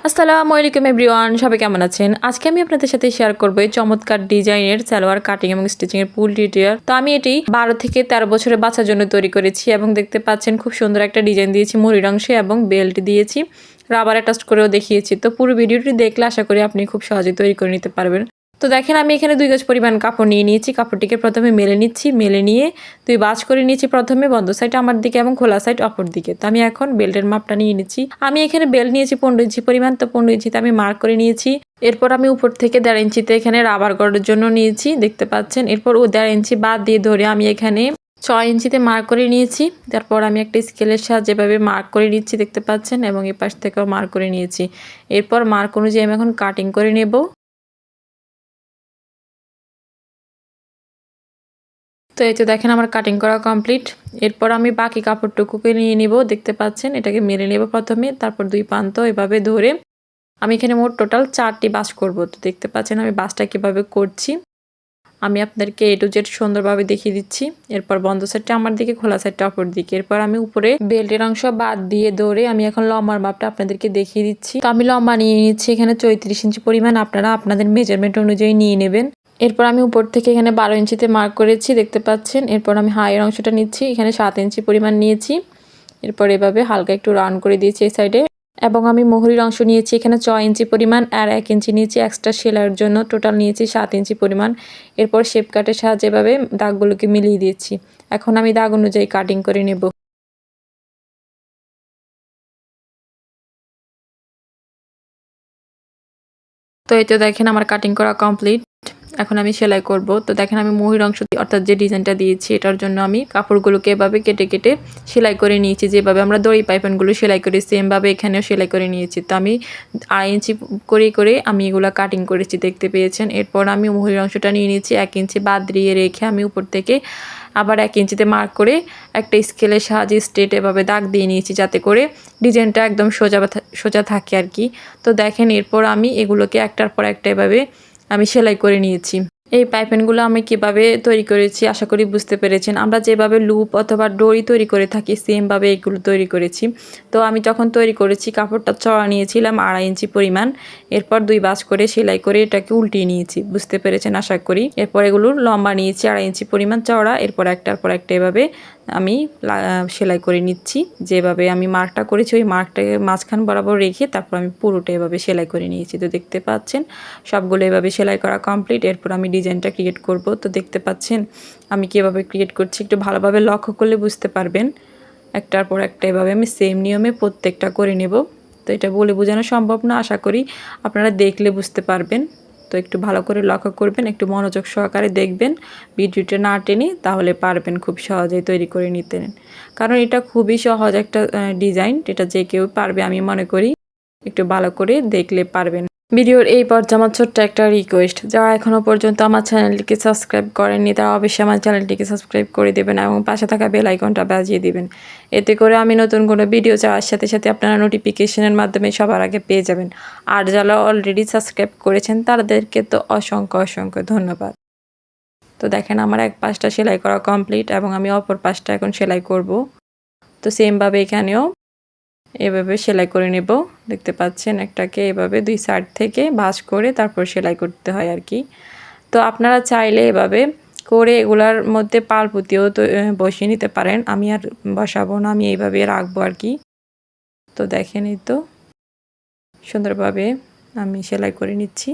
আসসালামু আলাইকুম এভরিওয়ান, সবাই কেমন আছেন? আজকে আমি আপনাদের সাথে শেয়ার করব এই চমৎকার ডিজাইনের সালোয়ার কাটিং এবং স্টিচিং এর ফুল ডিটেইল। তো আমি এটি 12 থেকে 13 বছরের বাচ্চার জন্য তৈরি করেছি এবং দেখতে পাচ্ছেন খুব সুন্দর একটা ডিজাইন দিয়েছি মুহুরির অংশে এবং বেল্ট দিয়েছি, রাবার অ্যাটাচ করেও দেখিয়েছি। তো পুরো ভিডিওটি দেখলে আশা করি আপনি খুব সহজেই তৈরি করে নিতে পারবেন। তো দেখেন আমি এখানে 2 গজ পরিমাণ কাপড় নিয়ে নিয়েছি। কাপড়টিকে প্রথমে মেলে নিচ্ছি, মেলে নিয়ে 2 ভাঁজ করে নিয়েছি। প্রথমে বন্ধ সাইড আমার দিকে এবং খোলা সাইড অপর দিকে। তো আমি এখন বেল্টের মাপটা নিয়ে নিচ্ছি। আমি এখানে বেল্ট নিয়েছি 15 ইঞ্চি পরিমাণ, তো 15 ইঞ্চিতে আমি মার্ক করে নিয়েছি। এরপর আমি উপর থেকে 1.5 ইঞ্চিতে এখানে রাবার করার জন্য নিয়েছি, দেখতে পাচ্ছেন। এরপর ও 1.5 ইঞ্চি বাদ দিয়ে ধরে আমি এখানে 6 ইঞ্চিতে মার্ক করে নিয়েছি। তারপর আমি একটা স্কেলের সাহায্যে এভাবে মার্ক করে নিচ্ছি, দেখতে পাচ্ছেন, এবং এই পাশ থেকেও মার্ক করে নিয়েছি। এরপর মার্ক অনুযায়ী আমি এখন কাটিং করে নেব। তো এই তো দেখেন আমার কাটিং করা কমপ্লিট। এরপর আমি বাকি কাপড়টুকুকে নিয়ে নিব, দেখতে পাচ্ছেন। এটাকে মেরে নেব প্রথমে, তারপর 2 প্রান্ত এভাবে ধরে আমি এখানে মোট টোটাল 4টি বাঁশ করব। তো দেখতে পাচ্ছেন আমি বাঁশটা কিভাবে করছি, আমি আপনাদেরকে A to Z সুন্দরভাবে দেখিয়ে দিচ্ছি। এরপর বন্ধ সাইডটা আমার দিকে, খোলা সাইডটা অপর দিকে। এরপর আমি উপরে বেল্টের অংশ বাদ দিয়ে ধরে আমি এখন লম্বার মাপটা আপনাদেরকে দেখিয়ে দিচ্ছি। তো আমি লম্বা নিয়ে নিচ্ছি এখানে 34 ইঞ্চি পরিমাণ, আপনারা আপনাদের মেজারমেন্ট অনুযায়ী নিয়ে নেবেন। এরপর আমি উপর থেকে এখানে 12 ইঞ্চিতে মার্ক করেছি, দেখতে পাচ্ছেন। এরপর আমি হাইয়ের অংশটা নিচ্ছি, এখানে 7 ইঞ্চি পরিমাণ নিয়েছি। এরপর এভাবে হালকা একটু রাউন্ড করে দিয়েছি এই সাইডে, এবং আমি মোহরির অংশ নিয়েছি এখানে 6 ইঞ্চি পরিমাণ, আর 1 ইঞ্চি নিয়েছি এক্সট্রা সেলাইয়ের জন্য, টোটাল নিয়েছি 7 ইঞ্চি পরিমাণ। এরপর শেপ কাটের সাহায্যে এভাবে দাগগুলোকে মিলিয়ে দিয়েছি। এখন আমি দাগ অনুযায়ী কাটিং করে নেব। তো এই তো দেখেন আমার কাটিং করা কমপ্লিট। এখন আমি সেলাই করব। তো দেখেন আমি মহির অংশ অর্থাৎ যে ডিজাইনটা দিয়েছি এটার জন্য আমি কাপড়গুলোকে এভাবে কেটে কেটে সেলাই করে নিয়েছি। যেভাবে আমরা দড়ি পাইপনগুলো সেলাই করি সেমভাবে এখানেও সেলাই করে নিয়েছি। তো আমি 2.5 ইঞ্চি করে করে আমি এগুলো কাটিং করেছি, দেখতে পেয়েছেন। এরপর আমি মহির অংশটা নিয়ে নিয়েছি, 1 ইঞ্চি বাদ দিয়ে রেখে আমি উপর থেকে আবার 1 ইঞ্চিতে মার্ক করে একটা স্কেলের সাহায্যে স্ট্রেট এভাবে দাগ দিয়ে নিয়েছি, যাতে করে ডিজাইনটা একদম সোজা থাকে আর কি। তো দেখেন এরপর আমি এগুলোকে একটার পর একটা এভাবে আমি সেলাই করে নিয়েছি। এই পাইপিনগুলো আমি কিভাবে তৈরি করেছি আশা করি বুঝতে পেরেছেন। আমরা যেভাবে লুপ অথবা ডরি তৈরি করে থাকি সেমভাবে এগুলো তৈরি করেছি। তো আমি যখন তৈরি করেছি কাপড়টা চড়া নিয়েছিলাম 2.5 ইঞ্চি পরিমাণ। এরপর 2 ভাঁজ করে সেলাই করে এটাকে উল্টিয়ে নিয়েছি, বুঝতে পেরেছেন আশা করি। এরপর এগুলোর লম্বা নিয়েছি 2.5 ইঞ্চি পরিমাণ চওড়া। এরপর একটার পর একটা এভাবে আমি সেলাই করে নিচ্ছি। যেভাবে আমি মার্কটা করেছি ওই মার্কটাকে মাঝখান বরাবর রেখে তারপর আমি পুরোটা এভাবে সেলাই করে নিয়েছি। তো দেখতে পাচ্ছেন সবগুলো এভাবে সেলাই করা কমপ্লিট। এরপর আমি ডিজাইনটা ক্রিয়েট করব। তো দেখতে পাচ্ছেন আমি কীভাবে ক্রিয়েট করছি, একটু ভালোভাবে লক্ষ্য করলে বুঝতে পারবেন। একটার পর একটা এভাবে আমি সেম নিয়মে প্রত্যেকটা করে নেব। তো এটা বলে বোঝানো সম্ভব না, আশা করি আপনারা দেখলে বুঝতে পারবেন। তো একটু ভালো করে লক্ষ্য করবেন, একটু মনোযোগ সহকারে দেখবেন, ভিডিওটা না টেনে, তাহলে পারবেন খুব সহজেই তৈরি করে নিতে। কারণ এটা খুবই সহজ একটা ডিজাইন, এটা যে কেউ পারবে আমি মনে করি। একটু ভালো করে দেখলে পারবেন। ভিডিওর এই পর্যায়ে আমার ছোট্ট একটা রিকোয়েস্ট, যারা এখনও পর্যন্ত আমার চ্যানেলটিকে সাবস্ক্রাইব করেননি তারা অবশ্যই আমার চ্যানেলটিকে সাবস্ক্রাইব করে দেবেন এবং পাশে থাকা বেল আইকনটা বাজিয়ে দিবেন। এতে করে আমি নতুন কোনো ভিডিও চাওয়ার সাথে সাথে আপনারা নোটিফিকেশনের মাধ্যমে সবার আগে পেয়ে যাবেন। আর যারা অলরেডি সাবস্ক্রাইব করেছেন তাদেরকে তো অসংখ্য অসংখ্য ধন্যবাদ। তো দেখেন আমার এক পাশটা সেলাই করা কমপ্লিট এবং আমি অপর পাশটা এখন সেলাই করব। তো সেমভাবে এখানেও এভাবে সেলাই করে নেব, দেখতে পাচ্ছেন। একটাকে এভাবে 2 সাইড থেকে ভাঁজ করে তারপর সেলাই করতে হয় আর কি। তো আপনারা চাইলে এভাবে করে এগুলার মধ্যে পাল পুঁতিও তো বসিয়ে নিতে পারেন। আমি আর বসাবো না, আমি এইভাবে রাখবো আর কি। তো দেখেন এই তো সুন্দরভাবে আমি সেলাই করে নিচ্ছি।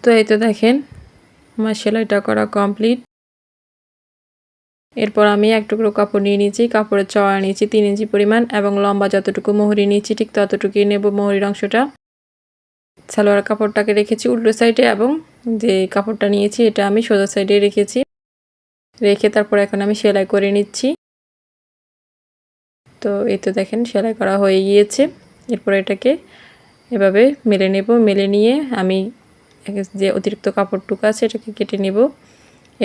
তো এই তো দেখেন আমার সেলাইটা করা কমপ্লিট। এরপর আমি এক টুকরো কাপড় নিয়ে নিয়েছি, কাপড়ের চওড়া নিয়েছি 3 ইঞ্চি পরিমাণ এবং লম্বা যতটুকু মোহরি নিয়েছি ঠিক ততটুকুই নেব মোহরির অংশটা। সালোয়ার কাপড়টাকে রেখেছি উল্টো সাইডে এবং যে কাপড়টা নিয়েছি এটা আমি সোজা সাইডে রেখেছি, রেখে তারপর এখন আমি সেলাই করে নিচ্ছি। তো এই তো দেখেন সেলাই করা হয়ে গিয়েছে। এরপর এটাকে এভাবে মেলে নেব, মেলে নিয়ে আমি যে অতিরিক্ত কাপড়টুকু আছে এটাকে কেটে নেব।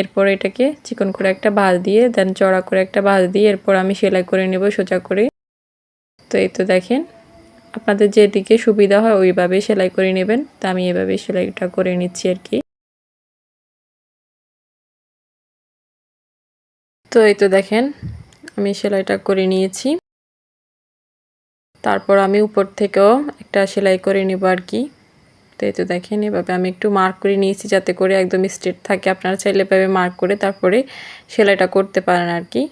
এরপর এটাকে চিকন করে একটা ভাঁজ দিয়ে দেন চড়া করে একটা ভাঁজ দিয়ে এরপর আমি সেলাই করে নেব সোজা করে। তো এই তো দেখেন আপনাদের যেদিকে সুবিধা হয় ওইভাবে সেলাই করে নেবেন। তো আমি এভাবে সেলাইটা করে নিচ্ছি আর কি। তো এই তো দেখেন আমি সেলাইটা করে নিয়েছি। তারপর আমি উপর থেকেও একটা সেলাই করে নেব আর কি। তো এই তো দেখেন এভাবে আমি একটু মার্ক করে নিয়েছি যাতে করে একদম স্ট্রেট থাকে। আপনারা চাইলে এভাবে মার্ক করে তারপরে সেলাইটা করতে পারেন আর কি,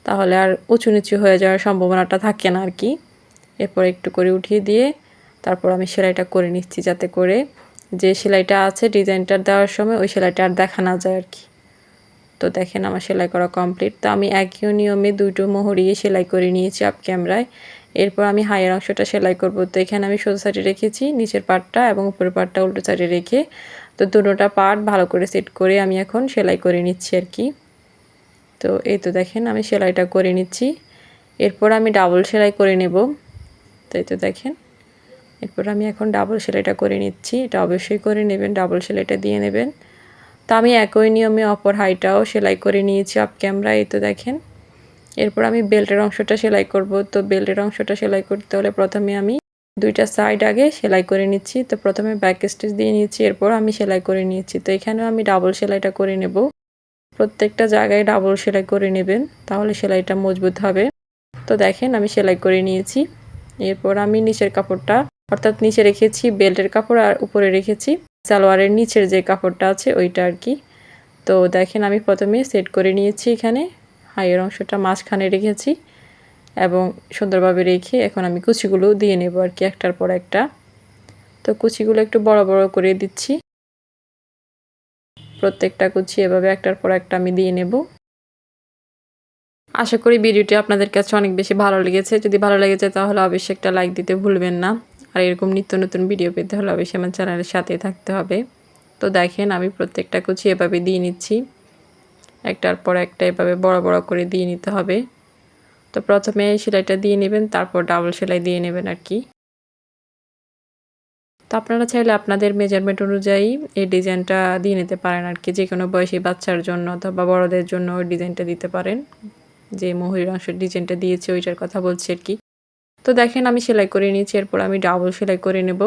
তাহলে আর উঁচু নিচু হয়ে যাওয়ার সম্ভাবনাটা থাকে না আর কি। এরপর একটু করে উঠিয়ে দিয়ে তারপর আমি সেলাইটা করে নিচ্ছি যাতে করে যে সেলাইটা আছে ডিজাইনটা দেওয়ার সময় ওই সেলাইটা আর দেখা না যায় আর কি। তো দেখেন আমার সেলাই করা কমপ্লিট। তো আমি একই নিয়মে দুটো মোহরিয়ে সেলাই করে নিয়েছি আপ ক্যামেরায়। এরপর আমি হাইয়ের অংশটা সেলাই করব। তো এখানে আমি সোজা সাইডে রেখেছি নিচের পার্টটা এবং উপরের পার্টটা উল্টো সাইডে রেখে তো দুটোটা পার্ট ভালো করে সেট করে আমি এখন সেলাই করে নিচ্ছি আর কি। তো এই তো দেখেন আমি সেলাইটা করে নিচ্ছি। এরপর আমি ডাবল সেলাই করে নেব। তো এই তো দেখেন এরপর আমি এখন ডাবল সেলাইটা করে নিচ্ছি। এটা অবশ্যই করে নেবেন, ডাবল সেলাইটা দিয়ে নেবেন। তো আমি একই নিয়মে অপর হাইটাও সেলাই করে নিয়েছি আপ ক্যামেরা। এই তো দেখেন এরপর আমি বেল্টের অংশটা সেলাই করব। তো বেল্টের অংশটা সেলাই করতে হলে প্রথমে আমি দুইটা সাইড আগে সেলাই করে নিচ্ছি। তো প্রথমে ব্যাক স্টিচ দিয়ে নিয়েছি, এরপর আমি সেলাই করে নিয়েছি। তো এখানেও আমি ডাবল সেলাইটা করে নেব। প্রত্যেকটা জায়গায় ডাবল সেলাই করে নেবেন, তাহলে সেলাইটা মজবুত হবে। তো দেখেন আমি সেলাই করে নিয়েছি। এরপর আমি নিচের কাপড়টা অর্থাৎ নিচে রেখেছি বেল্টের কাপড় আর উপরে রেখেছি সালোয়ারের নিচের যে কাপড়টা আছে ওইটা আর কি। তো দেখেন আমি প্রথমে সেট করে নিয়েছি, এখানে হাইয়ের অংশটা মাঝখানে রেখেছি এবং সুন্দরভাবে রেখে এখন আমি কুচিগুলো দিয়ে নেব আর কি একটার পর একটা। তো কুচিগুলো একটু বড় বড় করে দিচ্ছি, প্রত্যেকটা কুচি এভাবে একটার পর একটা আমি দিয়ে নেব। আশা করি ভিডিওটি আপনাদের কাছে অনেক বেশি ভালো লেগেছে। যদি ভালো লেগেছে তাহলে অবশ্যই একটা লাইক দিতে ভুলবেন না। আর এরকম নিত্য নতুন ভিডিও পেতে হলে অবশ্যই আমার চ্যানেলের সাথেই থাকতে হবে। তো দেখেন আমি প্রত্যেকটা কুচি এভাবে দিয়ে নিচ্ছি, একটার পর একটা এভাবে বড় বড় করে দিয়ে নিতে হবে। তো প্রথমে সেলাইটা দিয়ে নেবেন, তারপর ডাবল সেলাই দিয়ে নেবেন আর কি। তো আপনারা চাইলে আপনাদের মেজারমেন্ট অনুযায়ী এই ডিজাইনটা দিয়ে নিতে পারেন আর কি। যে কোনো বয়সী বাচ্চার জন্য অথবা বড়দের জন্য ওই ডিজাইনটা দিতে পারেন। যে মোহরির অংশের ডিজাইনটা দিয়েছি ওইটার কথা বলছি আর কি। তো দেখেন আমি সেলাই করে নিয়েছি, এরপর আমি ডাবল সেলাই করে নেব।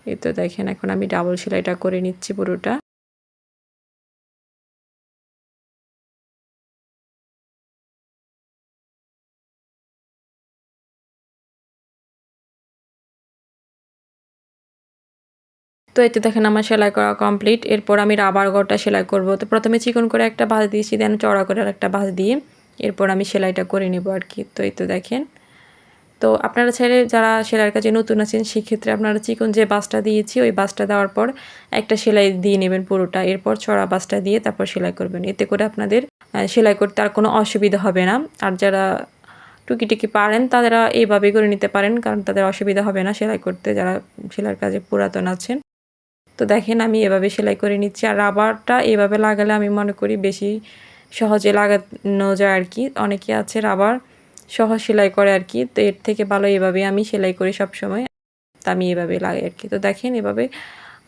এই তো দেখেন এখন আমি ডাবল সেলাইটা করে নিচ্ছি পুরোটা। তো এই তো দেখেন আমার সেলাই করা কমপ্লিট। এরপর আমি রাবার ঘরটা সেলাই করব। তো প্রথমে চিকন করে একটা ভাঁজ দিয়েছি, দেন চড়া করে একটা ভাঁজ দিয়ে এরপর আমি সেলাইটা করে নেব আর কি। তো এই তো দেখেন, তো আপনারা চাইলে যারা সেলাইয়ের কাজে নতুন আছেন সেক্ষেত্রে আপনারা চিকন যে বাসটা দিয়েছি ওই বাসটা দেওয়ার পর একটা সেলাই দিয়ে নেবেন পুরোটা, এরপর চড়া বাসটা দিয়ে তারপর সেলাই করবেন। এতে করে আপনাদের সেলাই করতে আর কোনো অসুবিধা হবে না। আর যারা টুকিটাকি পারেন তারা এইভাবেই করে নিতে পারেন, কারণ তাদের অসুবিধা হবে না সেলাই করতে, যারা সেলাইয়ের কাজে পুরাতন আছেন। তো দেখেন আমি এভাবে সেলাই করে নিচ্ছি। আর রাবারটা এভাবে লাগালে আমি মনে করি বেশি সহজে লাগানো যায় আর কি। অনেকে আছে রাবার সহজ সেলাই করে আর কি, তো এর থেকে ভালো এভাবে আমি সেলাই করি সবসময়। তা আমি এভাবে লাগাই আর কি। তো দেখেন এভাবে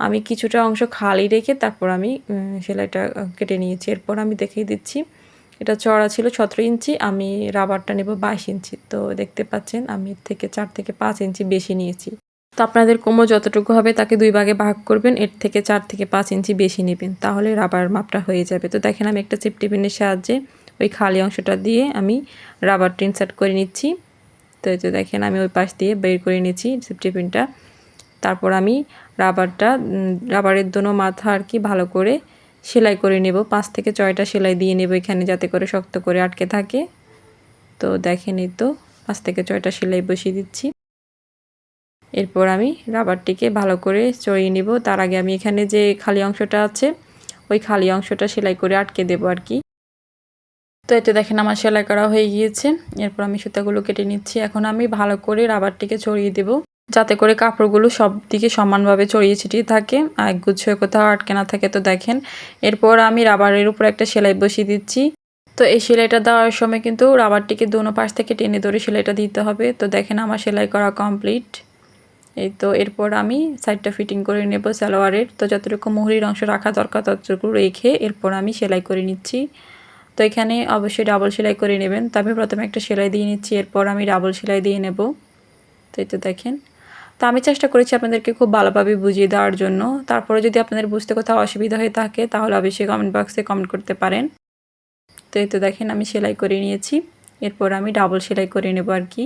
আমি কিছুটা অংশ খালি রেখে তারপর আমি সেলাইটা কেটে নিয়েছি। এরপর আমি দেখিয়ে দিচ্ছি, এটা চড়া ছিল 17 ইঞ্চি, আমি রাবারটা নেব 22 ইঞ্চি। তো দেখতে পাচ্ছেন আমি এর থেকে 4 থেকে 5 ইঞ্চি বেশি নিয়েছি। তো আপনাদের কোমর যতটুকু হবে তাকে 2 ভাগে ভাগ করবেন, এর থেকে 4 থেকে 5 ইঞ্চি বেশি নেবেন, তাহলে রাবার মাপটা হয়ে যাবে। তো দেখেন আমি একটা সেফটি পিনের সাহায্যে ওই খালি অংশটা দিয়ে আমি রাবারটা ইনসার্ট করে নিচ্ছি। তো এই যে দেখেন আমি ওই পাশ দিয়ে বের করে নিচ্ছি সেফটি পিনটা। তারপর আমি রাবারের দোনো মাথা আর কি ভালো করে সেলাই করে নেব। 5 থেকে 6টা সেলাই দিয়ে নেব এখানে, যাতে করে শক্ত করে আটকে থাকে। তো দেখেন এই তো 5 থেকে 6টা সেলাই বসিয়ে দিচ্ছি। এরপর আমি রাবারটিকে ভালো করে চড়িয়ে নিব। তার আগে আমি এখানে যে খালি অংশটা আছে ওই খালি অংশটা সেলাই করে আটকে দেব আর কি। তো এতে দেখেন আমার সেলাই করা হয়ে গিয়েছে। এরপর আমি সুতাগুলো কেটে নিচ্ছি। এখন আমি ভালো করে রাবারটিকে ছড়িয়ে দেব, যাতে করে কাপড়গুলো সব দিকে সমানভাবে ছড়িয়ে ছিটিয়ে থাকে আর একগুচ্ছ কোথাও আটকে না থাকে। তো দেখেন এরপর আমি রাবারের উপর একটা সেলাই বসিয়ে দিচ্ছি। তো এই সেলাইটা দেওয়ার সময় কিন্তু রাবারটিকে দোনো পাশ থেকে টেনে ধরে সেলাইটা দিতে হবে। তো দেখেন আমার সেলাই করা কমপ্লিট। এই তো এরপর আমি সাইডটা ফিটিং করে নেব সালোয়ারের। তো যতটুকু মোহরির অংশ রাখা দরকার ততটুকু রেখে এরপর আমি সেলাই করে নিচ্ছি। তো এখানে অবশ্যই ডাবল সেলাই করে নেবেন। তো আমি প্রথমে একটা সেলাই দিয়ে নিচ্ছি, এরপর আমি ডাবল সেলাই দিয়ে নেব। তো এই তো দেখেন, তো আমি চেষ্টা করেছি আপনাদেরকে খুব ভালোভাবে বুঝিয়ে দেওয়ার জন্য। তারপরে যদি আপনাদের বুঝতে কোথাও অসুবিধা হয়ে থাকে তাহলে অবশ্যই কমেন্ট বক্সে কমেন্ট করতে পারেন। তো তো এই তো দেখেন আমি সেলাই করে নিয়েছি, এরপর আমি ডাবল সেলাই করে নেব আর কি।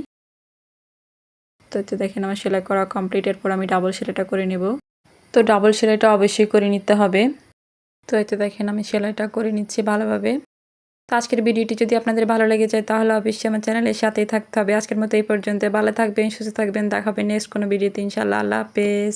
তো এই তো দেখেন আমার সেলাই করা কমপ্লিট, এরপর আমি ডাবল সেলাইটা করে নেব। তো ডাবল সেলাইটা অবশ্যই করে নিতে হবে। তো এই তো দেখেন আমি সেলাইটা করে নিচ্ছি ভালোভাবে। তো আজকের ভিডিওটি যদি আপনাদের ভালো লেগে যায় তাহলে অবশ্যই আমার চ্যানেলের সাথেই থাকতে হবে। আজকের মতো এই পর্যন্ত। ভালো থাকবেন, সুস্থ থাকবেন, দেখা হবে নেক্সট কোনো ভিডিওতে ইনশাআল্লাহ। আল্লাহ হাফেজ।